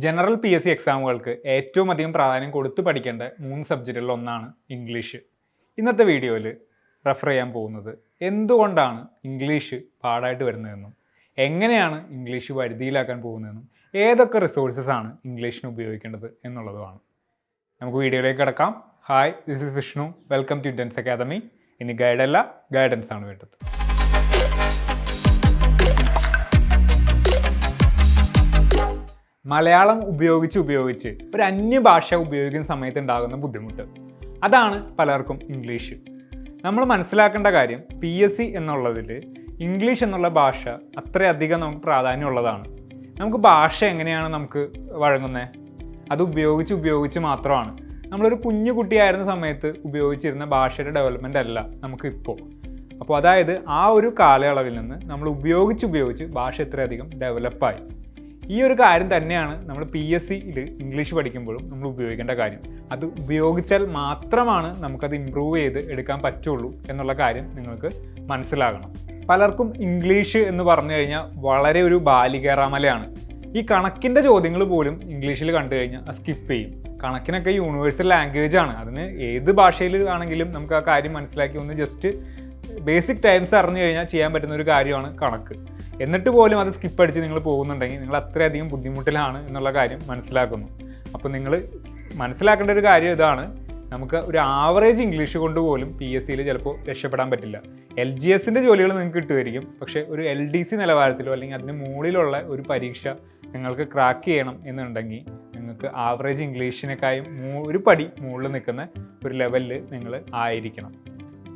General PSC എക്സാമുകൾക്ക് ഏറ്റവും അധികം പ്രാധാന്യം കൊടുത്ത് പഠിക്കേണ്ട 3 സബ്ജക്റ്റുകളിൽ ഒന്നാണ് ഇംഗ്ലീഷ്. ഇന്നത്തെ വീഡിയോയിൽ റെഫർ ചെയ്യാൻ പോകുന്നത് എന്തുകൊണ്ടാണ് ഇംഗ്ലീഷ് പാടായിട്ട് വരുന്നതെന്നും എങ്ങനെയാണ് ഇംഗ്ലീഷ് വരുതിയിലാക്കാൻ പോകുന്നതെന്നും ഏതൊക്കെ റിസോഴ്സസ് ആണ് ഇംഗ്ലീഷിന് ഉപയോഗിക്കേണ്ടത് എന്നുള്ളതുമാണ്. നമുക്ക് വീഡിയോയിലേക്ക് കിടക്കാം. Hi, this is Vishnu. Welcome to intense academy. ഇനി ഗൈഡല്ല, ഗൈഡൻസ് ആണ് വേണ്ടത്. മലയാളം ഉപയോഗിച്ച് ഒരു അന്യഭാഷ ഉപയോഗിക്കുന്ന സമയത്ത് ഉണ്ടാകുന്ന ബുദ്ധിമുട്ട്, അതാണ് പലർക്കും ഇംഗ്ലീഷ്. നമ്മൾ മനസ്സിലാക്കേണ്ട കാര്യം PSC എന്നുള്ളതിൽ ഇംഗ്ലീഷ് എന്നുള്ള ഭാഷ അത്രയധികം നമുക്ക് പ്രാധാന്യമുള്ളതാണ്. നമുക്ക് ഭാഷ എങ്ങനെയാണ് നമുക്ക് വഴങ്ങുന്നത്? അത് ഉപയോഗിച്ച് മാത്രമാണ്. നമ്മളൊരു കുഞ്ഞു കുട്ടിയായിരുന്ന സമയത്ത് ഉപയോഗിച്ചിരുന്ന ഭാഷയുടെ ഡെവലപ്മെൻ്റ് അല്ല നമുക്കിപ്പോൾ. അപ്പോൾ അതായത് ആ ഒരു കാലയളവിൽ നിന്ന് നമ്മൾ ഉപയോഗിച്ച് ഭാഷ ഇത്രയധികം ഡെവലപ്പായി. ഈ ഒരു കാര്യം തന്നെയാണ് നമ്മൾ PSCയിൽ ഇംഗ്ലീഷ് പഠിക്കുമ്പോഴും നമ്മൾ ഉപയോഗിക്കേണ്ട കാര്യം. അത് ഉപയോഗിച്ചാൽ മാത്രമാണ് നമുക്കത് ഇമ്പ്രൂവ് ചെയ്ത് എടുക്കാൻ പറ്റുള്ളൂ എന്നുള്ള കാര്യം നിങ്ങൾക്ക് മനസ്സിലാകണം. പലർക്കും ഇംഗ്ലീഷ് എന്ന് പറഞ്ഞു കഴിഞ്ഞാൽ വളരെ ഒരു ബാലികേറാമലയാണ്. ഈ കണക്കിൻ്റെ ചോദ്യങ്ങൾ പോലും ഇംഗ്ലീഷിൽ കണ്ടു കഴിഞ്ഞാൽ സ്കിപ്പ് ചെയ്യും. കണക്കിനൊക്കെ യൂണിവേഴ്സൽ ലാംഗ്വേജ് ആണ്. അതിന് ഏത് ഭാഷയിൽ ആണെങ്കിലും നമുക്ക് ആ കാര്യം മനസ്സിലാക്കി ഒന്ന് ജസ്റ്റ് ബേസിക് ടൈംസ് അറിഞ്ഞു കഴിഞ്ഞാൽ ചെയ്യാൻ പറ്റുന്ന ഒരു കാര്യമാണ് കണക്ക്. എന്നിട്ട് പോലും അത് സ്കിപ്പ് അടിച്ച് നിങ്ങൾ പോകുന്നുണ്ടെങ്കിൽ നിങ്ങൾ അത്രയധികം ബുദ്ധിമുട്ടിലാണ് എന്നുള്ള കാര്യം മനസ്സിലാക്കുന്നു. അപ്പോൾ നിങ്ങൾ മനസ്സിലാക്കേണ്ട ഒരു കാര്യം ഇതാണ്, നമുക്ക് ഒരു ആവറേജ് ഇംഗ്ലീഷ് കൊണ്ട് പോലും PSCയിൽ ചിലപ്പോൾ രക്ഷപ്പെടാൻ പറ്റില്ല. LGSൻ്റെ ജോലികൾ നിങ്ങൾക്ക് കിട്ടുമായിരിക്കും, പക്ഷേ ഒരു LDC നിലവാരത്തിലോ അല്ലെങ്കിൽ അതിന് മുകളിലുള്ള ഒരു പരീക്ഷ നിങ്ങൾക്ക് ക്രാക്ക് ചെയ്യണം എന്നുണ്ടെങ്കിൽ നിങ്ങൾക്ക് ആവറേജ് ഇംഗ്ലീഷിനേക്കാളും ഒരു പടി മുകളിൽ നിൽക്കുന്ന ഒരു ലെവലിൽ നിങ്ങൾ ആയിരിക്കണം.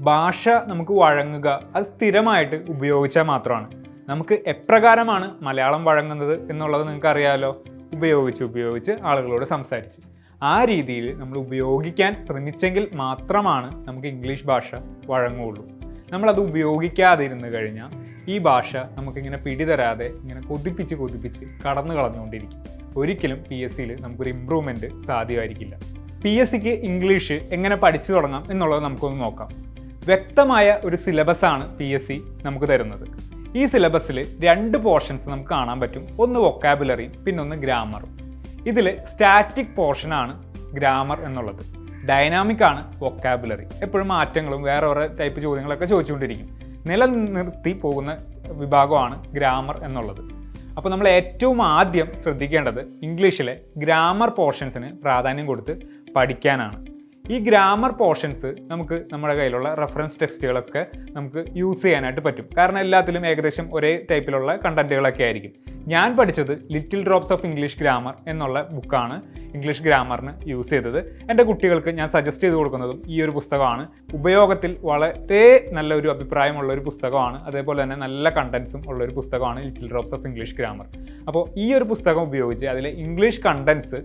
ഭാഷ നമുക്ക് വഴങ്ങുക അത് സ്ഥിരമായിട്ട് ഉപയോഗിച്ചാൽ മാത്രമാണ്. നമുക്ക് എപ്രകാരമാണ് മലയാളം വഴങ്ങുന്നത് എന്നുള്ളത് നിങ്ങൾക്ക് അറിയാമല്ലോ. ഉപയോഗിച്ച് ആളുകളോട് സംസാരിച്ച് ആ രീതിയിൽ നമ്മൾ ഉപയോഗിക്കാൻ ശ്രമിച്ചെങ്കിൽ മാത്രമാണ് നമുക്ക് ഇംഗ്ലീഷ് ഭാഷ വഴങ്ങുകയുള്ളൂ. നമ്മളത് ഉപയോഗിക്കാതിരുന്നു കഴിഞ്ഞാൽ ഈ ഭാഷ നമുക്കിങ്ങനെ പിടിതരാതെ ഇങ്ങനെ കൊതിപ്പിച്ച് കടന്നു കളഞ്ഞുകൊണ്ടിരിക്കും. ഒരിക്കലും PSCയിൽ നമുക്കൊരു ഇമ്പ്രൂവ്മെൻറ്റ് സാധ്യമായിരിക്കില്ല. PSCക്ക് ഇംഗ്ലീഷ് എങ്ങനെ പഠിച്ചു തുടങ്ങാം എന്നുള്ളത് നമുക്കൊന്ന് നോക്കാം. വ്യക്തമായ ഒരു സിലബസാണ് PSC നമുക്ക് തരുന്നത്. ഈ സിലബസിൽ 2 പോർഷൻസ് നമുക്ക് കാണാൻ പറ്റും. ഒന്ന് വൊക്കാബുലറിയും പിന്നൊന്ന് ഗ്രാമറും. ഇതിൽ സ്റ്റാറ്റിക് പോർഷനാണ് ഗ്രാമർ എന്നുള്ളത്, ഡൈനാമിക് ആണ് വൊക്കാബുലറി. എപ്പോഴും മാറ്റങ്ങളും വേറെ ടൈപ്പ് ചോദ്യങ്ങളൊക്കെ ചോദിച്ചുകൊണ്ടിരിക്കും. നിലനിർത്തി പോകുന്ന വിഭാഗമാണ് ഗ്രാമർ എന്നുള്ളത്. അപ്പോൾ നമ്മൾ ഏറ്റവും ആദ്യം ശ്രദ്ധിക്കേണ്ടത് ഇംഗ്ലീഷിലെ ഗ്രാമർ പോർഷൻസിന് പ്രാധാന്യം കൊടുത്ത് പഠിക്കാനാണ്. ഈ ഗ്രാമർ പോർഷൻസ് നമുക്ക് നമ്മുടെ കയ്യിലുള്ള റെഫറൻസ് ടെക്സ്റ്റുകളൊക്കെ നമുക്ക് യൂസ് ചെയ്യാനായിട്ട് പറ്റും. കാരണം എല്ലാത്തിലും ഏകദേശം ഒരേ ടൈപ്പിലുള്ള കണ്ടൻറ്റുകളൊക്കെ ആയിരിക്കും. ഞാൻ പഠിച്ചത് little drops of English grammar എന്നുള്ള ബുക്കാണ് ഇംഗ്ലീഷ് ഗ്രാമറിന് യൂസ് ചെയ്തത്. എൻ്റെ കുട്ടികൾക്ക് ഞാൻ സജസ്റ്റ് ചെയ്ത് കൊടുക്കുന്നതും ഈ ഒരു പുസ്തകമാണ്. ഉപയോഗത്തിൽ വളരെ നല്ലൊരു അഭിപ്രായമുള്ള ഒരു പുസ്തകമാണ്. അതേപോലെ തന്നെ നല്ല കണ്ടൻസും ഉള്ളൊരു പുസ്തകമാണ് little drops of English grammar. അപ്പോൾ ഈ ഒരു പുസ്തകം ഉപയോഗിച്ച് അതിലെ ഇംഗ്ലീഷ് കണ്ടൻസ്,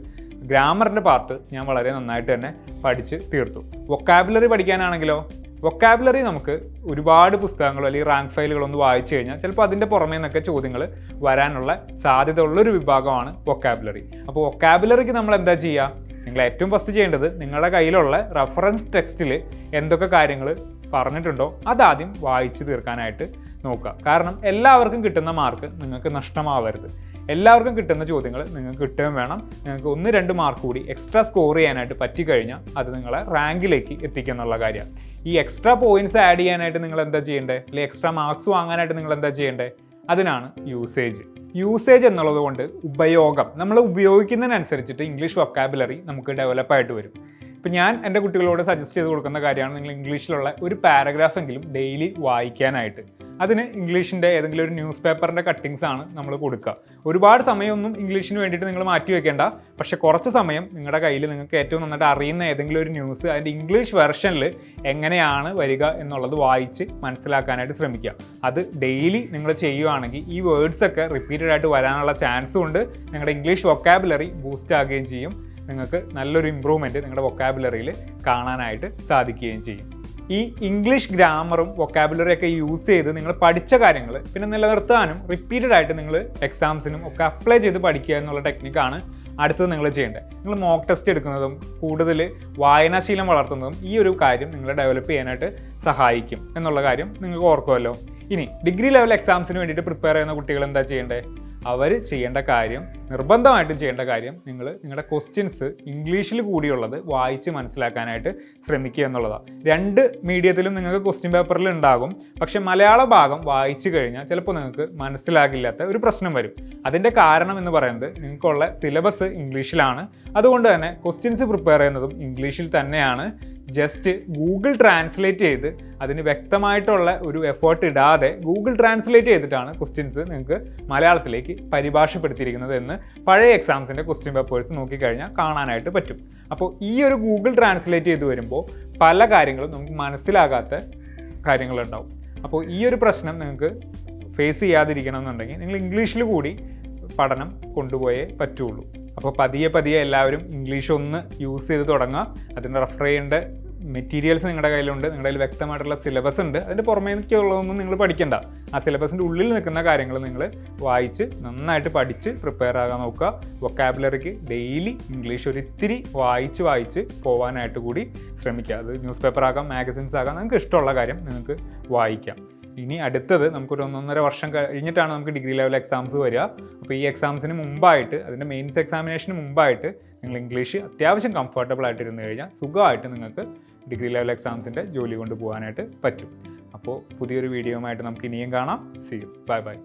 ഗ്രാമറിൻ്റെ പാർട്ട് ഞാൻ വളരെ നന്നായിട്ട് തന്നെ പഠിച്ച് തീർത്തു. വൊക്കാബുലറി പഠിക്കാനാണെങ്കിലോ, വൊക്കാബുലറി നമുക്ക് ഒരുപാട് പുസ്തകങ്ങളോ അല്ലെങ്കിൽ റാങ്ക് ഫയലുകളൊന്ന് വായിച്ചു കഴിഞ്ഞാൽ ചിലപ്പോൾ അതിൻ്റെ പുറമേ നിന്നൊക്കെ ചോദ്യങ്ങൾ വരാനുള്ള സാധ്യത ഉള്ളൊരു വിഭാഗമാണ് വൊക്കാബുലറി. അപ്പോൾ വൊക്കാബുലറിക്ക് നമ്മൾ എന്താ ചെയ്യുക? നിങ്ങൾ ഏറ്റവും ഫസ്റ്റ് ചെയ്യേണ്ടത് നിങ്ങളുടെ കയ്യിലുള്ള റെഫറൻസ് ടെക്സ്റ്റിൽ എന്തൊക്കെ കാര്യങ്ങൾ പറഞ്ഞിട്ടുണ്ടോ അതാദ്യം വായിച്ച് തീർക്കാനായിട്ട് നോക്കുക. കാരണം എല്ലാവർക്കും കിട്ടുന്ന മാർക്ക് നിങ്ങൾക്ക് നഷ്ടമാവരുത്. എല്ലാവർക്കും കിട്ടുന്ന ചോദ്യങ്ങൾ നിങ്ങൾക്ക് കിട്ടുകയും വേണം. നിങ്ങൾക്ക് 1-2 മാർക്ക് കൂടി എക്സ്ട്രാ സ്കോർ ചെയ്യാനായിട്ട് പറ്റിക്കഴിഞ്ഞാൽ അത് നിങ്ങളെ റാങ്കിലേക്ക് എത്തിക്കുക എന്നുള്ള കാര്യമാണ്. ഈ എക്സ്ട്രാ പോയിൻറ്റ്സ് ആഡ് ചെയ്യാനായിട്ട് നിങ്ങൾ എന്താ ചെയ്യേണ്ടത്, അല്ലെങ്കിൽ എക്സ്ട്രാ മാർക്സ് വാങ്ങാനായിട്ട് നിങ്ങൾ എന്താ ചെയ്യേണ്ടത്? അതിനാണ് യൂസേജ് എന്നുള്ളത് കൊണ്ട് ഉപയോഗം. നമ്മൾ ഉപയോഗിക്കുന്നതിനനുസരിച്ചിട്ട് ഇംഗ്ലീഷ് വൊക്കാബുലറി നമുക്ക് ഡെവലപ്പായിട്ട് വരും. ഇപ്പം ഞാൻ എൻ്റെ കുട്ടികളോട് സജസ്റ്റ് ചെയ്ത് കൊടുക്കുന്ന കാര്യമാണ് നിങ്ങൾ ഇംഗ്ലീഷിലുള്ള ഒരു പാരഗ്രാഫെങ്കിലും ഡെയിലി വായിക്കാനായിട്ട്. അതിന് ഇംഗ്ലീഷിൻ്റെ ഏതെങ്കിലും ഒരു ന്യൂസ് പേപ്പറിൻ്റെ കട്ടിങ്സ് ആണ് നമ്മൾ കൊടുക്കുക. ഒരുപാട് സമയമൊന്നും ഇംഗ്ലീഷിന് വേണ്ടിയിട്ട് നിങ്ങൾ മാറ്റി വെക്കേണ്ട. പക്ഷേ കുറച്ച് സമയം നിങ്ങളുടെ കയ്യിൽ നിങ്ങൾക്ക് ഏറ്റവും നന്നായിട്ട് അറിയുന്ന ഏതെങ്കിലും ഒരു ന്യൂസ് അതിൻ്റെ ഇംഗ്ലീഷ് വെർഷനിൽ എങ്ങനെയാണ് വരിക എന്നുള്ളത് വായിച്ച് മനസ്സിലാക്കാനായിട്ട് ശ്രമിക്കുക. അത് ഡെയിലി നിങ്ങൾ ചെയ്യുകയാണെങ്കിൽ ഈ വേർഡ്സൊക്കെ റിപ്പീറ്റഡ് ആയിട്ട് വരാനുള്ള ചാൻസും ഉണ്ട്. നിങ്ങളുടെ ഇംഗ്ലീഷ് വൊക്കാബുലറി ബൂസ്റ്റ് ആകുകയും ചെയ്യും. നിങ്ങൾക്ക് നല്ലൊരു ഇമ്പ്രൂവ്മെൻറ്റ് നിങ്ങളുടെ വൊക്കാബുലറിയിൽ കാണാനായിട്ട് സാധിക്കുകയും ചെയ്യും. ഈ ഇംഗ്ലീഷ് ഗ്രാമറും വൊക്കാബുലറിയൊക്കെ യൂസ് ചെയ്ത് നിങ്ങൾ പഠിച്ച കാര്യങ്ങൾ പിന്നെ നിലനിർത്താനും റിപ്പീറ്റഡ് ആയിട്ട് നിങ്ങൾ എക്സാംസിനും ഒക്കെ അപ്ലൈ ചെയ്ത് പഠിക്കുക എന്നുള്ള ടെക്നിക്കാണ് അടുത്തത് നിങ്ങൾ ചെയ്യേണ്ടത്. നിങ്ങൾ മോക്ക് ടെസ്റ്റ് എടുക്കുന്നതും കൂടുതൽ വായനാശീലം വളർത്തുന്നതും ഈ ഒരു കാര്യം നിങ്ങളെ ഡെവലപ്പ് ചെയ്യാനായിട്ട് സഹായിക്കും എന്നുള്ള കാര്യം നിങ്ങൾക്ക് ഓർക്കുമല്ലോ. ഇനി ഡിഗ്രി ലെവൽ എക്സാംസിന് വേണ്ടിയിട്ട് പ്രിപ്പയർ ചെയ്യുന്ന കുട്ടികൾ എന്താ ചെയ്യേണ്ടത്? അവർ ചെയ്യേണ്ട കാര്യം, നിർബന്ധമായിട്ടും ചെയ്യേണ്ട കാര്യം, നിങ്ങൾ നിങ്ങളുടെ ക്വസ്റ്റ്യൻസ് ഇംഗ്ലീഷിൽ കൂടിയുള്ളത് വായിച്ച് മനസ്സിലാക്കാനായിട്ട് ശ്രമിക്കുക എന്നുള്ളതാണ്. 2 മീഡിയത്തിലും നിങ്ങൾക്ക് ക്വസ്റ്റ്യൻ പേപ്പറിൽ ഉണ്ടാകും. പക്ഷേ മലയാള ഭാഗം വായിച്ചു കഴിഞ്ഞാൽ ചിലപ്പോൾ നിങ്ങൾക്ക് മനസ്സിലാകില്ലാത്ത ഒരു പ്രശ്നം വരും. അതിൻ്റെ കാരണം എന്ന് പറയുന്നത് നിങ്ങൾക്കുള്ള സിലബസ് ഇംഗ്ലീഷിലാണ്. അതുകൊണ്ട് തന്നെ ക്വസ്റ്റ്യൻസ് പ്രിപ്പയർ ചെയ്യുന്നതും ഇംഗ്ലീഷിൽ തന്നെയാണ്. ജസ്റ്റ് ഗൂഗിൾ ട്രാൻസ്ലേറ്റ് ചെയ്ത് അതിന് വ്യക്തമായിട്ടുള്ള ഒരു എഫേർട്ട് ഇടാതെ ഗൂഗിൾ ട്രാൻസ്ലേറ്റ് ചെയ്തിട്ടാണ് ക്വസ്റ്റ്യൻസ് നിങ്ങൾക്ക് മലയാളത്തിലേക്ക് പരിഭാഷപ്പെടുത്തിയിരിക്കുന്നത് എന്ന് പഴയ എക്സാംസിൻ്റെ ക്വസ്റ്റ്യൻ പേപ്പേഴ്സ് നോക്കിക്കഴിഞ്ഞാൽ കാണാനായിട്ട് പറ്റും. അപ്പോൾ ഈ ഒരു ഗൂഗിൾ ട്രാൻസ്ലേറ്റ് ചെയ്ത് വരുമ്പോൾ പല കാര്യങ്ങളും നമുക്ക് മനസ്സിലാകാത്ത കാര്യങ്ങളുണ്ടാവും. അപ്പോൾ ഈ ഒരു പ്രശ്നം നിങ്ങൾക്ക് ഫേസ് ചെയ്യാതിരിക്കണം എന്നുണ്ടെങ്കിൽ നിങ്ങൾ ഇംഗ്ലീഷിൽ കൂടി പഠനം കൊണ്ടുപോയേ പറ്റുള്ളൂ. അപ്പോൾ പതിയെ എല്ലാവരും ഇംഗ്ലീഷ് ഒന്ന് യൂസ് ചെയ്ത് തുടങ്ങുക. അതിന് റെഫർ ചെയ്യേണ്ട മെറ്റീരിയൽസ് നിങ്ങളുടെ കയ്യിലുണ്ട്, നിങ്ങളുടെ കയ്യിൽ വ്യക്തമായിട്ടുള്ള സിലബസ് ഉണ്ട്. അതിൻ്റെ പുറമേക്കുള്ളതൊന്നും നിങ്ങൾ പഠിക്കണ്ട. ആ സിലബസിൻ്റെ ഉള്ളിൽ നിൽക്കുന്ന കാര്യങ്ങൾ നിങ്ങൾ വായിച്ച് നന്നായിട്ട് പഠിച്ച് പ്രിപ്പയർ ആകാൻ നോക്കുക. വൊക്കാബുലറിക്ക് ഡെയിലി ഇംഗ്ലീഷ് ഒരിത്തിരി വായിച്ച് പോകാനായിട്ട് കൂടി ശ്രമിക്കുക. അത് ന്യൂസ് പേപ്പർ ആകാം, മാഗസിൻസ് ആകാം, നിങ്ങൾക്ക് ഇഷ്ടമുള്ള കാര്യം നിങ്ങൾക്ക് വായിക്കാം. ഇനി അടുത്തത് നമുക്കൊരു 1.5 വർഷം കഴിഞ്ഞിട്ടാണ് നമുക്ക് ഡിഗ്രി ലെവൽ എക്സാംസ് വരിക. അപ്പോൾ ഈ എക്സാംസിന് മുമ്പായിട്ട്, അതിൻ്റെ മെയിൻസ് എക്സാമിനേഷന് മുമ്പായിട്ട് നിങ്ങൾ ഇംഗ്ലീഷ് അത്യാവശ്യം കംഫർട്ടബിൾ ആയിട്ട് ഇരുന്ന് കഴിഞ്ഞാൽ സുഖമായിട്ട് നിങ്ങൾക്ക് ഡിഗ്രി ലെവൽ എക്സാംസിൻ്റെ ജോലി കൊണ്ട് പോകാനായിട്ട് പറ്റും. അപ്പോൾ പുതിയൊരു വീഡിയോയുമായിട്ട് നമുക്ക് ഇനിയും കാണാം. See you. ബൈ.